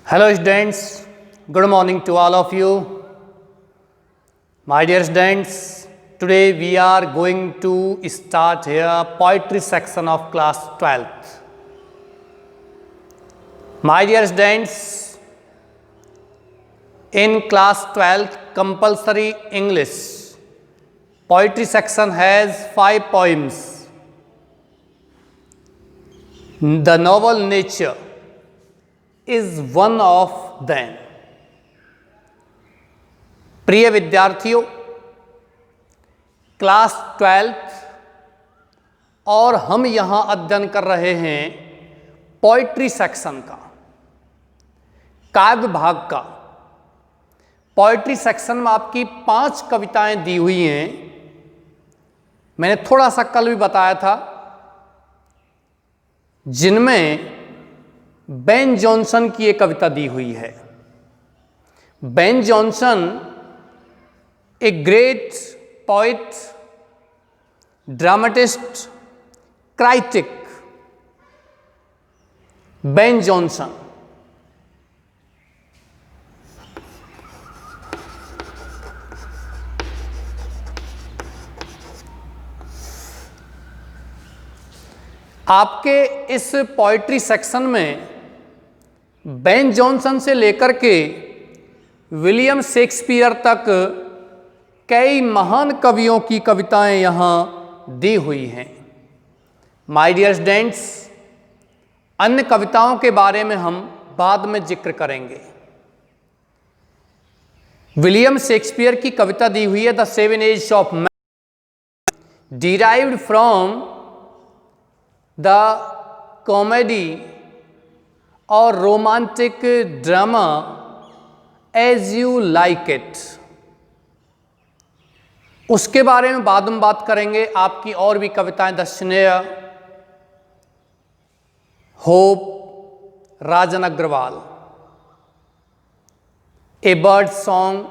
Hello students, good morning to all of you. My dear students, today we are going to start here poetry section of class 12th. My dear students, in class 12th compulsory English, poetry section has 5 poems. The novel Nature is one of them. प्रिय विद्यार्थियों, class 12th और हम यहाँ अध्ययन कर रहे हैं poetry section का, काव्य भाग का। पोइट्री सेक्शन में आपकी 5 कविताएं दी हुई हैं। मैंने थोड़ा सा कल भी बताया था, जिनमें बेन जॉनसन की एक कविता दी हुई है। Ben Jonson a great poet, dramatist, critic. Ben Jonson आपके इस पोइट्री सेक्शन में बेन जॉनसन से लेकर के विलियम शेक्सपियर तक कई महान कवियों की कविताएं यहाँ दी हुई हैं। माय डियर स्टूडेंट्स, अन्य कविताओं के बारे में हम बाद में जिक्र करेंगे। विलियम शेक्सपियर की कविता दी हुई है the 7 age of man, derived from the comedy और romantic drama as you like it. उसके बारे में बाद में बात करेंगे। आपकी और भी कविताएं द स्नेह, होप, राजन अग्रवाल, ए बर्ड सॉन्ग,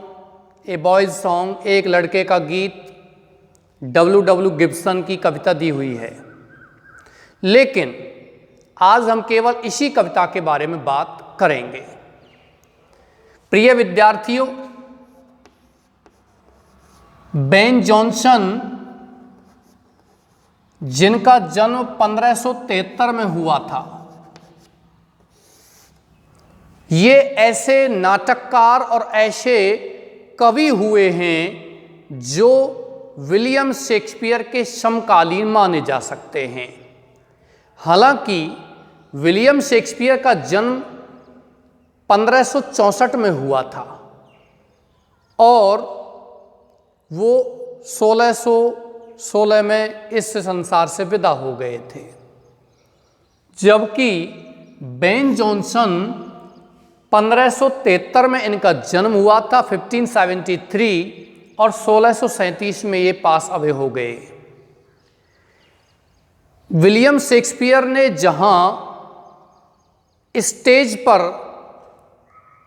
ए बॉयज सॉन्ग, एक लड़के का गीत, W. गिब्सन की कविता दी हुई है। लेकिन आज हम केवल इसी कविता के बारे में बात करेंगे। प्रिय विद्यार्थियों, बेन जॉनसन, जिनका जन्म 1573 में हुआ था, ये ऐसे नाटककार और ऐसे कवि हुए हैं जो विलियम शेक्सपियर के समकालीन माने जा सकते हैं। हालांकि विलियम शेक्सपियर का जन्म 1564 में हुआ था और वो 1616 में इस संसार से विदा हो गए थे, जबकि बेन जॉनसन 1573 में इनका जन्म हुआ था, 1573, और 1637 में ये पास अवे हो गए। विलियम शेक्सपियर ने जहां स्टेज पर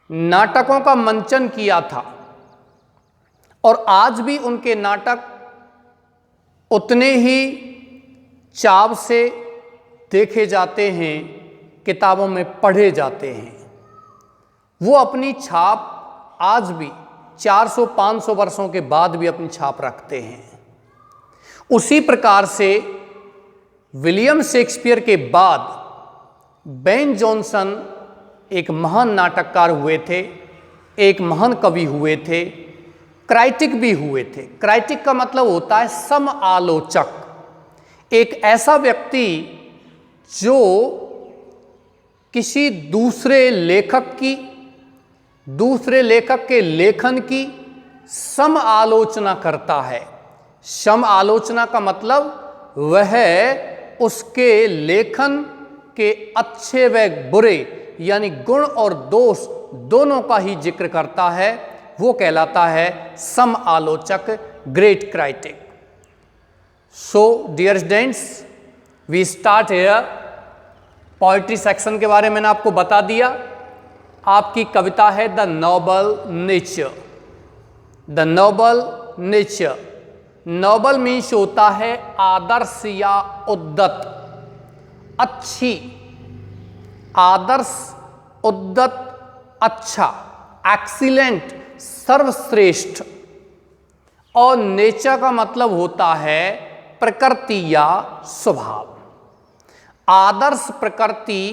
नाटकों का मंचन किया था, और आज भी उनके नाटक उतने ही चाव से देखे जाते हैं, किताबों में पढ़े जाते हैं। वो अपनी छाप आज भी 400-500 वर्षों के बाद भी अपनी छाप रखते हैं। उसी प्रकार से विलियम शेक्सपियर के बाद बेन जॉनसन एक महान नाटककार हुए थे, एक महान कवि हुए थे, क्राइटिक भी हुए थे। क्राइटिक का मतलब होता है समालोचक, एक ऐसा व्यक्ति जो किसी दूसरे लेखक के लेखन की समालोचना करता है। समालोचना का मतलब वह उसके लेखन के अच्छे व बुरे, यानी गुण और दोष दोनों का ही जिक्र करता है। वो कहलाता है समालोचक, great critic. So dear students, we start here. Poetry section के बारे में मैंने आपको बता दिया। आपकी कविता है the noble nature. The noble nature, noble means होता है आदर्श या उद्दत, अच्छी, आदर्श, उद्दत, अच्छा, एक्सीलेंट, सर्वश्रेष्ठ। और नेचर का मतलब होता है प्रकृति या स्वभाव। आदर्श प्रकृति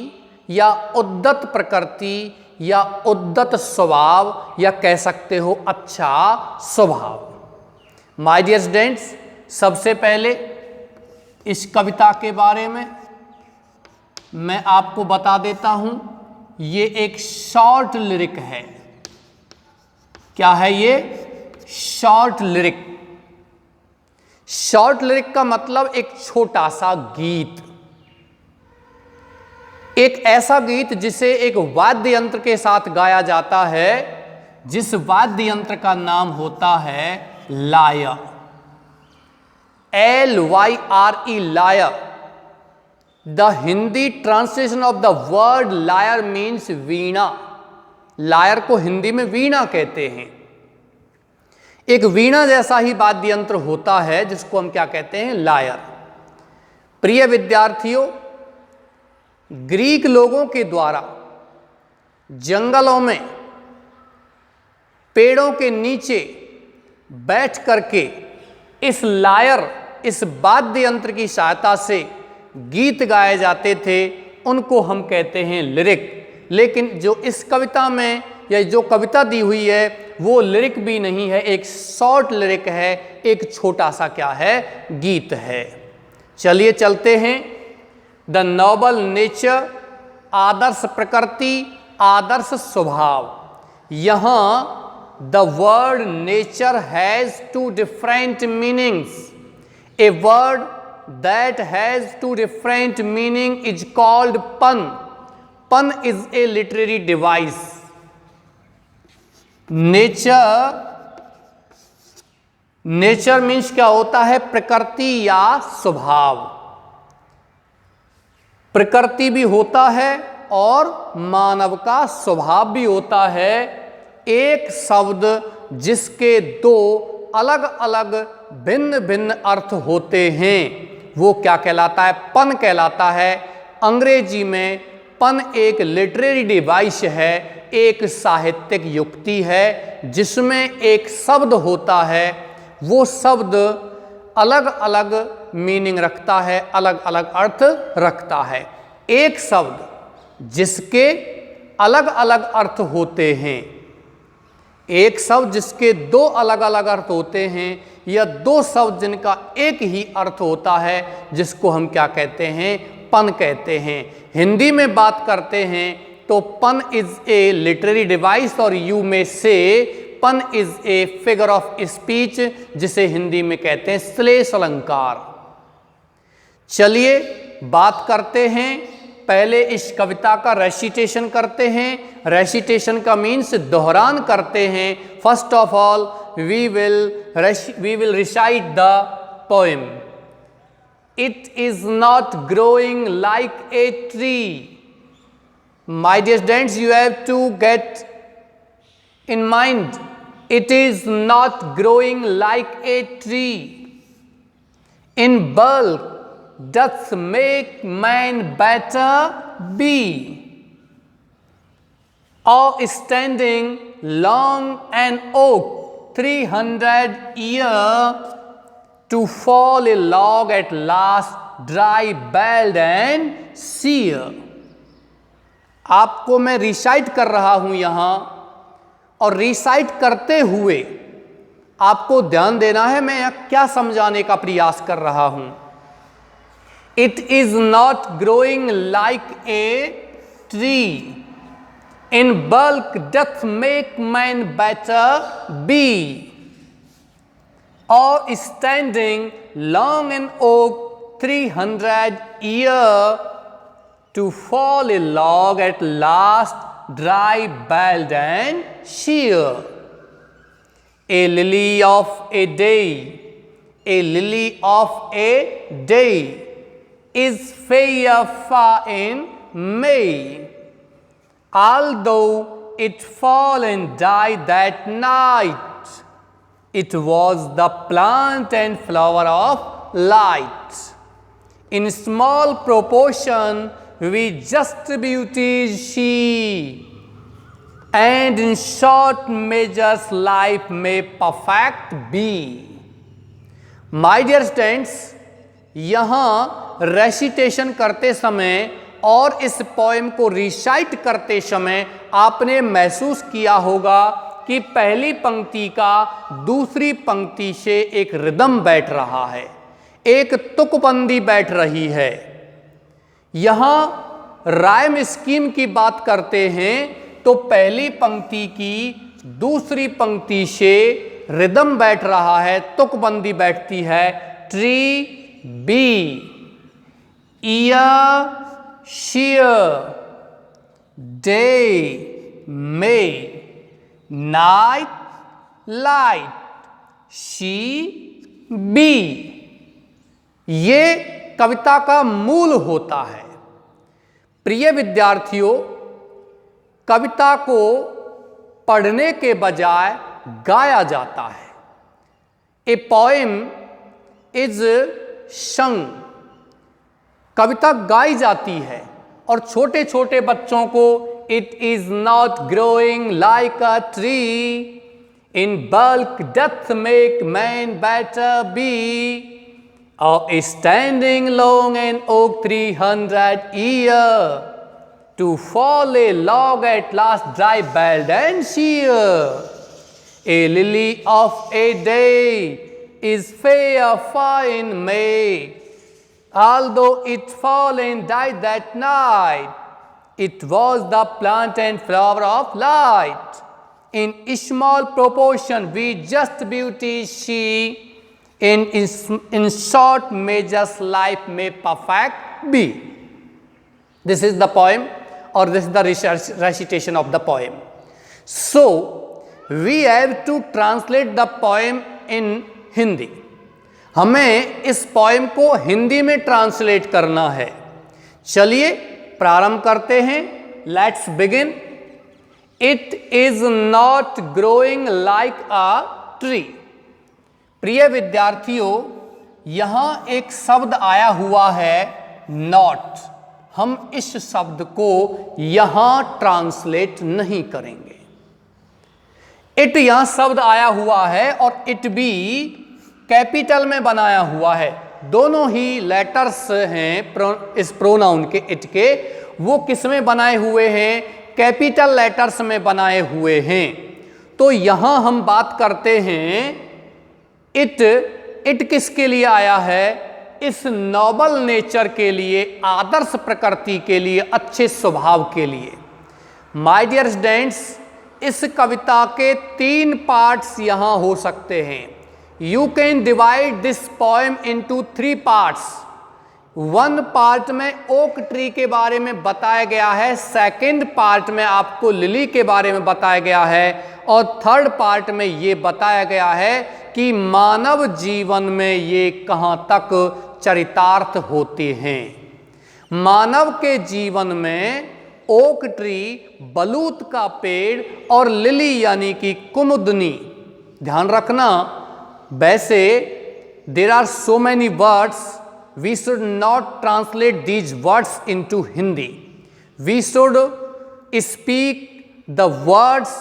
या उद्दत प्रकृति या उद्दत स्वभाव या कह सकते हो अच्छा स्वभाव। माय डियर स्टूडेंट्स, सबसे पहले इस कविता के बारे में मैं आपको बता देता हूं। ये एक शॉर्ट लिरिक है। क्या है ये? Short lyric. शॉर्ट लिरिक का मतलब एक छोटा सा गीत, एक ऐसा गीत जिसे एक वाद्य यंत्र के साथ गाया जाता है, जिस वाद्य यंत्र का नाम होता है lyre. LYRE, lyre. The Hindi translation of the word lyre means veena. Lyre को हिंदी में वीणा कहते हैं। एक वीणा जैसा ही वाद्य यंत्र होता है जिसको हम क्या कहते हैं? लायर। प्रिय विद्यार्थियों, ग्रीक लोगों के द्वारा जंगलों में पेड़ों के नीचे बैठ करके इस लायर, इस वाद्य यंत्र की सहायता से गीत गाए जाते थे, उनको हम कहते हैं लिरिक। लेकिन जो इस कविता में या जो कविता दी हुई है वो लिरिक भी नहीं है, एक शॉर्ट लिरिक है, एक छोटा सा क्या है? गीत है। चलिए चलते हैं। द नोबल नेचर, आदर्श प्रकृति, आदर्श स्वभाव। यहां the word nature has two different meanings. A word that has two different meaning is called pun. Pun is a literary device. Nature means क्या होता है? प्रकृति या स्वभाव। प्रकृति भी होता है और मानव का स्वभाव भी होता है। एक शब्द जिसके दो अलग अलग भिन्न भिन्न अर्थ होते हैं वो क्या कहलाता है? पन कहलाता है। अंग्रेजी में पन एक लिटरेरी डिवाइस है, एक साहित्यिक युक्ति है जिसमें एक शब्द होता है, वो शब्द अलग अलग मीनिंग रखता है, अलग अलग अर्थ रखता है। एक शब्द जिसके अलग अलग अर्थ होते हैं, एक शब्द जिसके दो अलग अलग अर्थ होते हैं, या दो शब्द जिनका एक ही अर्थ होता है, जिसको हम क्या कहते हैं? पन कहते हैं। हिंदी में बात करते हैं तो पन इज ए लिटरेरी डिवाइस, और यू में से पन is a figure of speech, जिसे हिंदी में कहते हैं श्लेष अलंकार। चलिए बात करते हैं, पहले इस कविता का रेसिटेशन करते हैं। रेसिटेशन का मीन्स दोहरान करते हैं। First of all we will recite the poem. It is not growing like a tree. My dear students, you have to get in mind, it is not growing like a tree. In bulk doth make man better be, or standing long an oak 300 year, to fall a log at last, dry, belled and sere. आपको मैं recite कर रहा हूं यहां, और recite करते हुए आपको ध्यान देना है मैं यहां क्या समझाने का प्रयास कर रहा हूं। It is not growing like a tree, in bulk doth make man better be, और standing long an oak 300 year, to fall a log at last, dry, belled and sheer. A lily of a day, a lily of a day is fair far in May, although it fall and die that night. It was the plant and flower of light. In small proportion with just beauty she. and in short measures life may perfect be. My dear students, यहाँ recitation करते समय और इस poem को recite करते समय आपने महसूस किया होगा कि पहली पंक्ति का दूसरी पंक्ति से एक रिदम बैठ रहा है, एक तुकबंदी बैठ रही है। यहाँ राइम स्कीम की बात करते हैं तो पहली पंक्ति की दूसरी पंक्ति से रिदम बैठ रहा है, तुकबंदी बैठती है। Tree be, year sheer, day May, night light, she be। ये कविता का मूल होता है। प्रिय विद्यार्थियों, कविता को पढ़ने के बजाय गाया जाता है। ए पोएम इज sung, कविता गाई जाती है। और छोटे छोटे बच्चों को it is not growing like a tree in bulk doth make man better be और standing long an oak 300 year to fall a log at last dry bald and sheer। A lily of a day is fair fine May, although it fall and died that night, it was the plant and flower of light. In small proportion, we just beauty she, in short measures life may perfect be. This is the poem, or this is the recitation of the poem. So, we have to translate the poem in Hindi. हमें इस poem को हिंदी में translate करना है। चलिए प्रारंभ करते हैं। Let's begin. It is not growing like a tree. प्रिय विद्यार्थियों, यहां एक शब्द आया हुआ है नॉट। हम इस शब्द को यहां ट्रांसलेट नहीं करेंगे। इट यहां शब्द आया हुआ है और इट भी कैपिटल में बनाया हुआ है। दोनों ही लेटर्स हैं इस प्रोनाउन के इट के, वो किस में बनाए हुए हैं? कैपिटल लेटर्स में बनाए हुए हैं। तो यहां हम बात करते हैं इट किसके लिए आया है? इस नोबल नेचर के लिए, आदर्श प्रकृति के लिए, अच्छे स्वभाव के लिए। माय डियर स्टूडेंट्स, इस कविता के 3 पार्ट्स यहां हो सकते हैं। You can divide this poem into 3 parts. 1 part में ओक ट्री के बारे में बताया गया है, सेकंड पार्ट में आपको लिली के बारे में बताया गया है, और थर्ड पार्ट में ये बताया गया है कि मानव जीवन में ये कहाँ तक चरितार्थ होते हैं। मानव के जीवन में ओक ट्री, बलूत का पेड़ और लिली यानी कि कुमुदनी, ध्यान रखना। वैसे there are so many words, we should not translate these words into Hindi. We should speak the words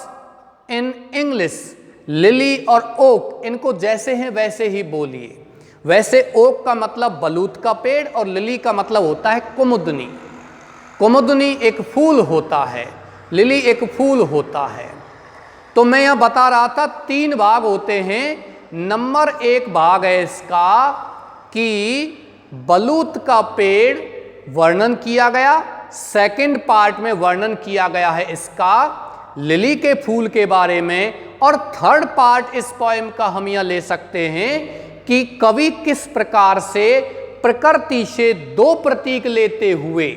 in English. Lily और ओक, इनको जैसे हैं वैसे ही बोलिए। वैसे ओक का मतलब बलूत का पेड़ और लिली का मतलब होता है कुमुदनी। कुमुदनी एक फूल होता है, लिली एक फूल होता है। तो मैं यहां बता रहा था 3 भाग होते हैं। नंबर 1 भाग है इसका कि बलूत का पेड़ वर्णन किया गया। सेकंड पार्ट में वर्णन किया गया है इसका लिली के फूल के बारे में। और थर्ड पार्ट इस पोएम का हम यह ले सकते हैं कि कवि किस प्रकार से प्रकृति से 2 प्रतीक लेते हुए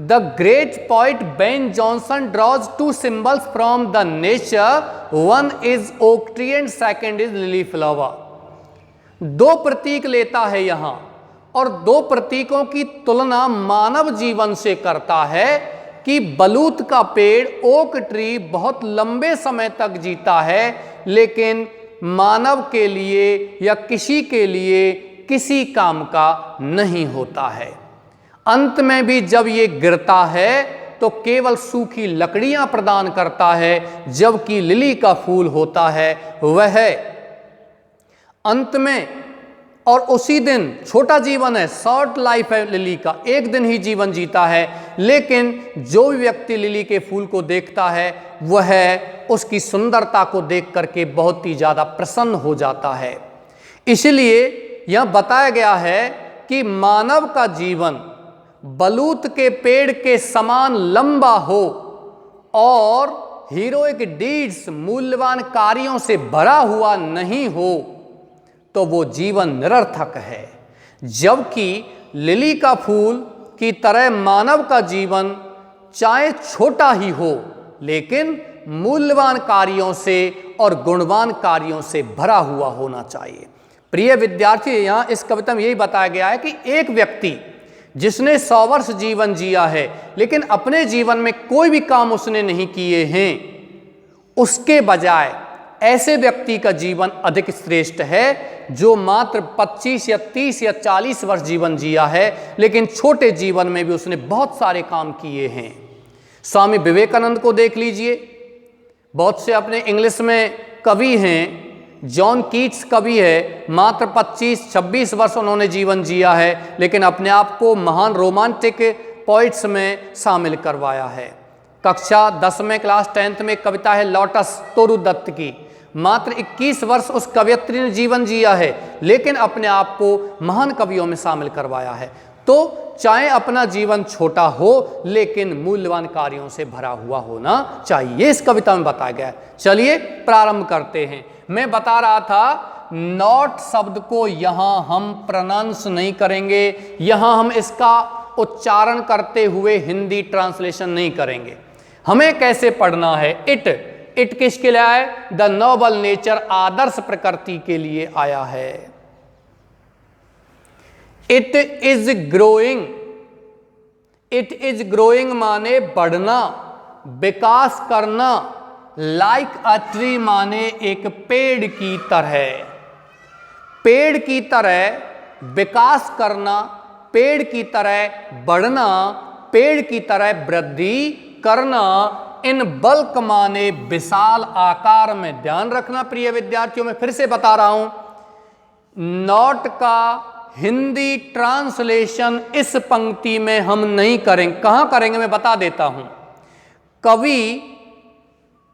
the great poet Ben Jonson draws 2 symbols from the nature, 1 is oak tree and second is lily flower. 2 प्रतीक लेता है यहां और 2 प्रतीकों की तुलना मानव जीवन से करता है कि बलूत का पेड़, ओक ट्री बहुत लंबे समय तक जीता है, लेकिन मानव के लिए या किसी के लिए किसी काम का नहीं होता है। अंत में भी जब ये गिरता है तो केवल सूखी लकड़ियां प्रदान करता है, जबकि लिली का फूल होता है वह अंत में और उसी दिन, छोटा जीवन है, शॉर्ट लाइफ है लिली का, एक दिन ही जीवन जीता है, लेकिन जो भी व्यक्ति लिली के फूल को देखता है वह उसकी सुंदरता को देख करके बहुत ही ज़्यादा प्रसन्न हो जाता है। इसलिए यह बताया गया है कि मानव का जीवन बलूत के पेड़ के समान लंबा हो और हीरोइक डीड्स, मूल्यवान कार्यों से भरा हुआ नहीं हो तो वो जीवन निरर्थक है। जबकि लिली का फूल की तरह मानव का जीवन चाहे छोटा ही हो लेकिन मूल्यवान कार्यों से और गुणवान कार्यों से भरा हुआ होना चाहिए। प्रिय विद्यार्थी, यहाँ इस कविता में यही बताया गया है कि एक व्यक्ति जिसने 100 वर्ष जीवन जिया है लेकिन अपने जीवन में कोई भी काम उसने नहीं किए हैं, उसके बजाय ऐसे व्यक्ति का जीवन अधिक श्रेष्ठ है जो मात्र 25 या 30 या 40 वर्ष जीवन जिया है लेकिन छोटे जीवन में भी उसने बहुत सारे काम किए हैं। स्वामी विवेकानंद को देख लीजिए, बहुत से अपने इंग्लिश में कवि हैं, जॉन कीट्स कवि है, मात्र 25-26 वर्ष उन्होंने जीवन जिया है लेकिन अपने आप को महान रोमांटिक पोइट्स में शामिल करवाया है। कक्षा 10वें क्लास 10th में कविता है लोटस तोरू दत्त की, मात्र 21 वर्ष उस कवयित्री ने जीवन जिया है लेकिन अपने आप को महान कवियों में शामिल करवाया है। तो चाहे अपना जीवन छोटा हो लेकिन मूल्यवान कार्यों से भरा हुआ होना चाहिए, इस कविता में बताया गया है। चलिए प्रारंभ करते हैं। मैं बता रहा था नॉट शब्द को यहां हम प्रोनाउंस नहीं करेंगे, यहां हम इसका उच्चारण करते हुए हिंदी ट्रांसलेशन नहीं करेंगे। हमें कैसे पढ़ना है? इट किसके लिए आया? द नोबल नेचर, आदर्श प्रकृति के लिए आया है। It is growing, it is growing माने बढ़ना, विकास करना, लाइक अ ट्री माने एक पेड़ की तरह, पेड़ की तरह विकास करना, पेड़ की तरह बढ़ना, पेड़ की तरह वृद्धि करना। इन बल्क माने विशाल आकार में। ध्यान रखना प्रिय विद्यार्थियों, मैं फिर से बता रहा हूं, नॉट का हिंदी ट्रांसलेशन इस पंक्ति में हम नहीं करेंगे। कहां करेंगे मैं बता देता हूं। कवि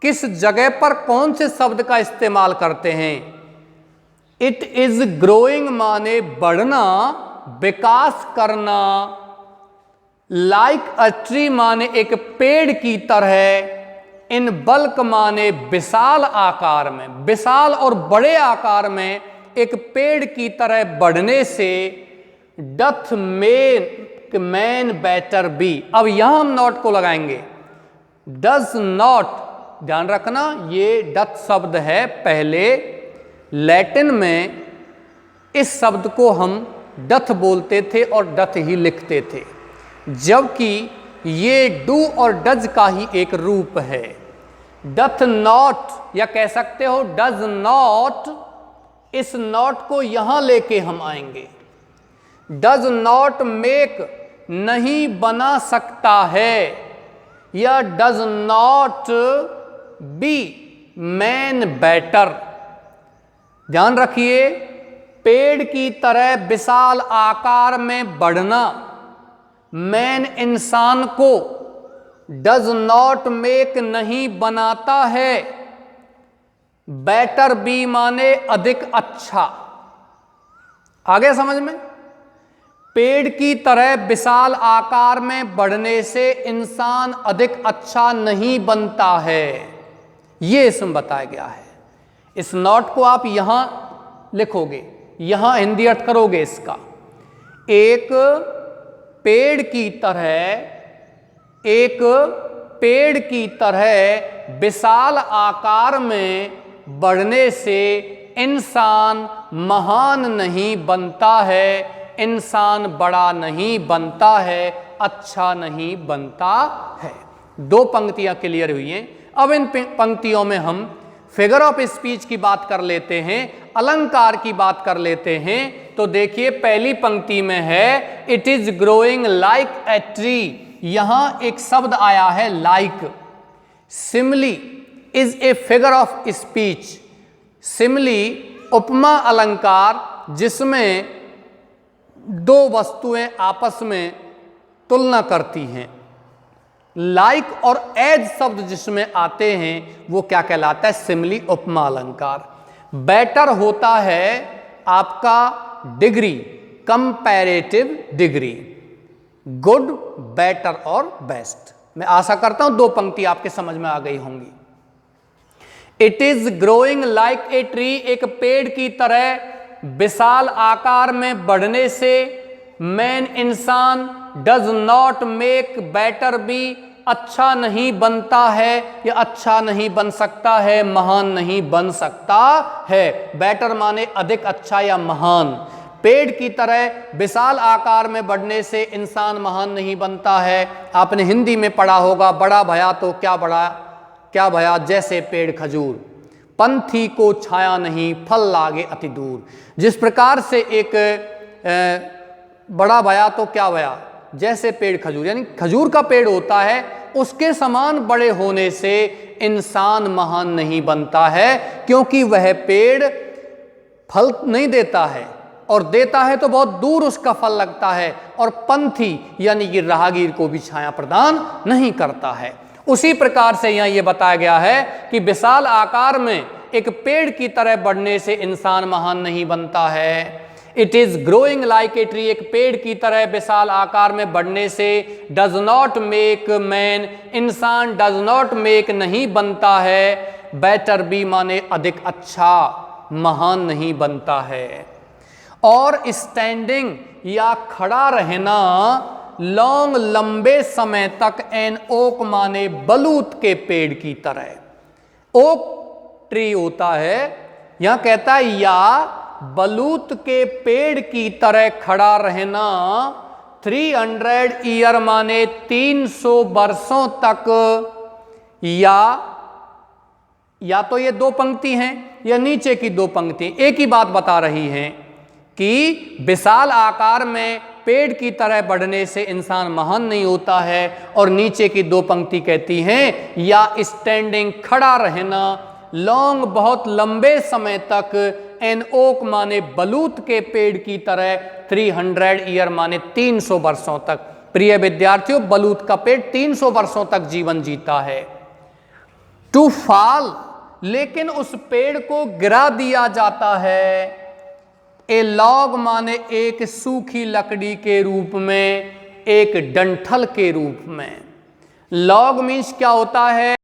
किस जगह पर कौन से शब्द का इस्तेमाल करते हैं? इट इज ग्रोइंग माने बढ़ना, विकास करना, लाइक अ ट्री माने एक पेड़ की तरह, इन बल्क माने विशाल आकार में, विशाल और बड़े आकार में एक पेड़ की तरह बढ़ने से, doth make man better B. अब यहां हम नॉट को लगाएंगे, डज नॉट। ध्यान रखना ये डथ शब्द है, पहले लैटिन में इस शब्द को हम डथ बोलते थे और डथ ही लिखते थे, जबकि ये डू और डज का ही एक रूप है। डथ नॉट या कह सकते हो डज नॉट, इस नॉट को यहां लेके हम आएंगे। डज नॉट मेक नहीं बना सकता है, या does not be man better. ध्यान रखिए, पेड़ की तरह विशाल आकार में बढ़ना मैन इंसान को डज नॉट मेक नहीं बनाता है, बेटर बी माने अधिक अच्छा। आगे समझ में? पेड़ की तरह विशाल आकार में बढ़ने से इंसान अधिक अच्छा नहीं बनता है, ये इसमें बताया गया है। इस नॉट को आप यहां लिखोगे, यहां हिंदी अर्थ करोगे इसका। एक पेड़ की तरह, एक पेड़ की तरह विशाल आकार में बढ़ने से इंसान महान नहीं बनता है, इंसान बड़ा नहीं बनता है, अच्छा नहीं बनता है। दो पंक्तियां क्लियर हुई हैं। अब इन पंक्तियों में हम फिगर ऑफ स्पीच की बात कर लेते हैं, अलंकार की बात कर लेते हैं। तो देखिए पहली पंक्ति में है it is growing like a tree, यहां एक शब्द आया है like. Simile is a figure of speech. Simile उपमा अलंकार जिसमें दो वस्तुएं आपस में तुलना करती हैं। लाइक और एज शब्द जिसमें आते हैं वो क्या कहलाता है? सिमिली उपमा अलंकार। बेटर होता है आपका degree, comparative degree. Good, better और बेस्ट। मैं आशा करता हूं दो पंक्ति आपके समझ में आ गई होंगी। It is growing like a tree, एक पेड़ की तरह विशाल आकार में बढ़ने से मैन इंसान does not make better be, अच्छा नहीं बनता है या अच्छा नहीं बन सकता है, महान नहीं बन सकता है। बेटर माने अधिक अच्छा या महान। पेड़ की तरह विशाल आकार में बढ़ने से इंसान महान नहीं बनता है। आपने हिंदी में पढ़ा होगा, बड़ा भया तो क्या भया जैसे पेड़ खजूर, पंथी को छाया नहीं फल लागे अति दूर। जिस प्रकार से एक बड़ा भया तो क्या भया जैसे पेड़ खजूर, यानी खजूर का पेड़ होता है, उसके समान बड़े होने से इंसान महान नहीं बनता है, क्योंकि वह पेड़ फल नहीं देता है, और देता है तो बहुत दूर उसका फल लगता है, और पंथी यानी कि राहगीर को भी छाया प्रदान नहीं करता है। उसी प्रकार से यहाँ ये बताया गया है कि विशाल आकार में एक पेड़ की तरह बढ़ने से इंसान महान नहीं बनता है। It is growing like a tree, एक पेड़ की तरह विशाल आकार में बढ़ने से डज नॉट मेक मैन, इंसान डज नॉट मेक नहीं बनता है, बेटर बी माने अधिक अच्छा, महान नहीं बनता है। और स्टैंडिंग या खड़ा रहना लॉन्ग लंबे समय तक, एन ओक माने बलूत के पेड़ की तरह। ओक ट्री होता है, यहां कहता है या बलूत के पेड़ की तरह खड़ा रहना 300 ईयर माने 300 वर्षों तक। या तो ये दो पंक्ति हैं या नीचे की दो पंक्ति एक ही बात बता रही हैं कि विशाल आकार में पेड़ की तरह बढ़ने से इंसान महान नहीं होता है, और नीचे की दो पंक्ति कहती हैं या स्टैंडिंग खड़ा रहना लॉन्ग बहुत लंबे समय तक, एन ओक माने बलूत के पेड़ की तरह, 300 ईयर माने 300 वर्षों तक। प्रिय विद्यार्थियों, बलूत का पेड़ 300 वर्षों तक जीवन जीता है। टू फॉल, लेकिन उस पेड़ को गिरा दिया जाता है। ए लॉग माने एक सूखी लकड़ी के रूप में, एक डंठल के रूप में। लॉग मीन्स क्या होता है?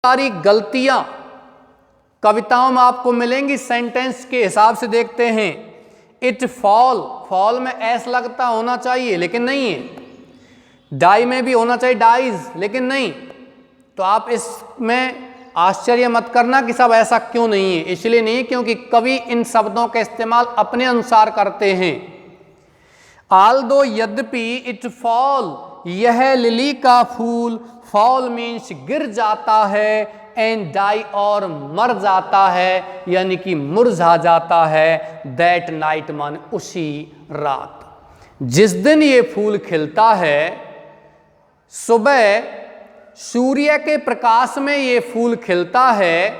सारी गलतियां कविताओं में आपको मिलेंगी। सेंटेंस के हिसाब से देखते हैं। इट फॉल, फॉल में एस लगता होना चाहिए लेकिन नहीं है। डाई में भी होना चाहिए डाइज, लेकिन नहीं। तो आप इसमें आश्चर्य मत करना कि सब ऐसा क्यों नहीं है। इसलिए नहीं क्योंकि कवि इन शब्दों का इस्तेमाल अपने अनुसार करते हैं। आल्दो यद्यपि, इट फॉल, यह लिली का फूल, फॉल मीन्स गिर जाता है, एंड डाई और मर जाता है, यानी कि मुरझा जाता है। दैट नाइट मान उसी रात। जिस दिन ये फूल खिलता है, सुबह सूर्य के प्रकाश में ये फूल खिलता है।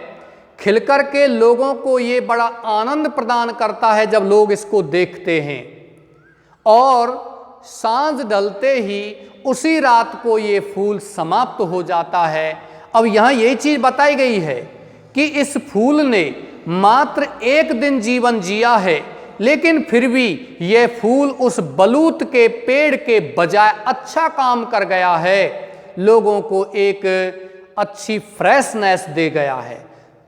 खिलकर के लोगों को ये बड़ा आनंद प्रदान करता है जब लोग इसको देखते हैं। और सांझ ढलते ही उसी रात को ये फूल समाप्त हो जाता है। अब यहाँ यही चीज बताई गई है कि इस फूल ने मात्र एक दिन जीवन जिया है, लेकिन फिर भी यह फूल उस बलूत के पेड़ के बजाय अच्छा काम कर गया है। लोगों को एक अच्छी फ्रेशनेस दे गया है,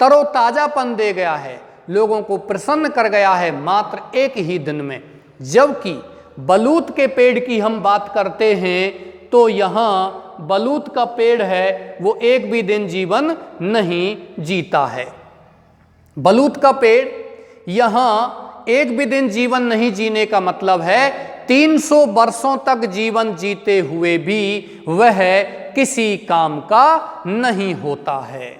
तरोताजापन दे गया है, लोगों को प्रसन्न कर गया है मात्र एक ही दिन में। जबकि बलूत के पेड़ की हम बात करते हैं तो यहाँ बलूत का पेड़ है, वो एक भी दिन जीवन नहीं जीता है। बलूत का पेड़ यहाँ एक भी दिन जीवन नहीं जीने का मतलब है 300 वर्षों तक जीवन जीते हुए भी वह किसी काम का नहीं होता है।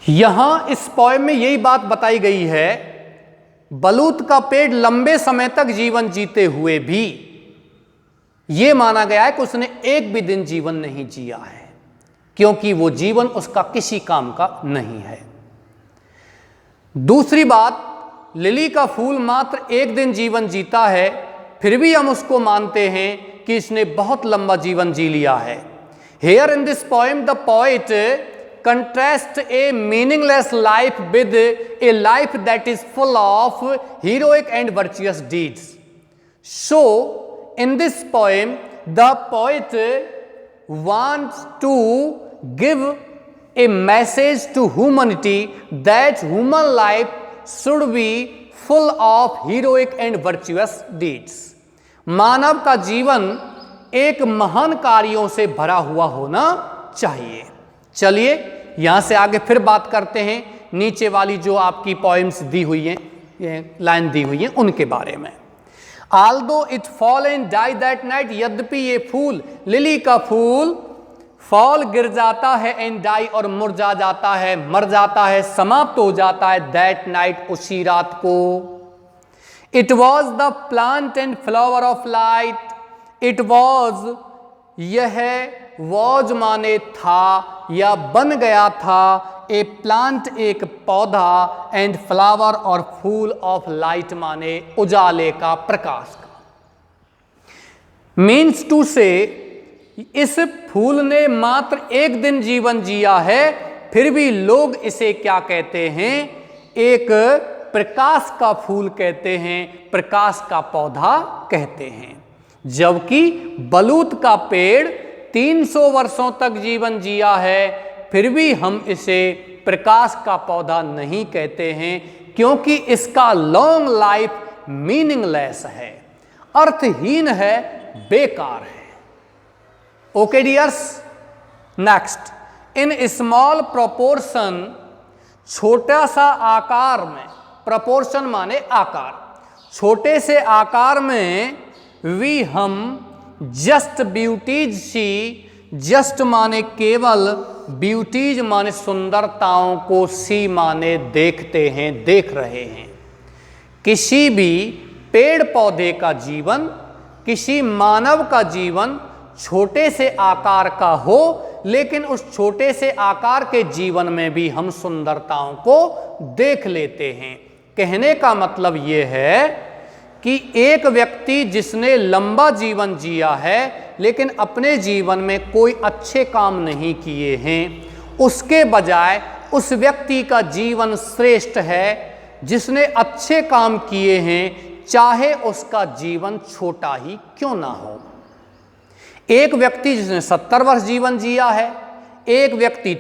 यहां इस पोएम में यही बात बताई गई है। बलूत का पेड़ लंबे समय तक जीवन जीते हुए भी यह माना गया है कि उसने एक भी दिन जीवन नहीं जिया है, क्योंकि वो जीवन उसका किसी काम का नहीं है। दूसरी बात, लिली का फूल मात्र एक दिन जीवन जीता है, फिर भी हम उसको मानते हैं कि इसने बहुत लंबा जीवन जी लिया है। Here in this poem, the poet contrasts a meaningless life with a life that is full of heroic and virtuous deeds. So, in this poem, the poet wants to give a message to humanity that human life should be full of heroic and virtuous deeds. मानव का जीवन एक महान कार्यों से भरा हुआ होना चाहिए। चलिए यहां से आगे फिर बात करते हैं नीचे वाली जो आपकी पोएम्स दी हुई हैं, ये लाइन दी हुई हैं उनके बारे में। Although it fall and die that night, यद्यपि ये फूल, लिली का फूल, फॉल गिर जाता है, एंड डाई और मुरझा जाता है, मर जाता है, समाप्त हो जाता है, दैट नाइट उसी रात को। It was the plant and flower of light, it was, यह वॉज माने था या बन गया था, ए प्लांट एक पौधा, एंड फ्लावर और फूल ऑफ लाइट माने उजाले का, प्रकाश का। मीन्स टू से इस फूल ने मात्र एक दिन जीवन जिया है, फिर भी लोग इसे क्या कहते हैं, एक प्रकाश का फूल कहते हैं, प्रकाश का पौधा कहते हैं। जबकि बलूत का पेड़ 300 वर्षों तक जीवन जिया है, फिर भी हम इसे प्रकाश का पौधा नहीं कहते हैं, क्योंकि इसका लॉन्ग लाइफ मीनिंगलेस है, अर्थहीन है, बेकार है। Okay dears, next, in small proportion, छोटा सा आकार में, प्रोपोर्शन माने आकार, छोटे से आकार में, वी हम जस्ट ब्यूटीज सी, जस्ट माने केवल, ब्यूटीज माने सुंदरताओं को, सी माने देखते हैं, देख रहे हैं। किसी भी पेड़ पौधे का जीवन, किसी मानव का जीवन छोटे से आकार का हो, लेकिन उस छोटे से आकार के जीवन में भी हम सुंदरताओं को देख लेते हैं। कहने का मतलब यह है कि एक व्यक्ति जिसने लंबा जीवन जिया है लेकिन अपने जीवन में कोई अच्छे काम नहीं किए हैं, उसके बजाय उस व्यक्ति का जीवन श्रेष्ठ है जिसने अच्छे काम किए हैं, चाहे उसका जीवन छोटा ही क्यों ना हो। एक व्यक्ति जिसने 70 वर्ष जीवन जिया है, एक व्यक्ति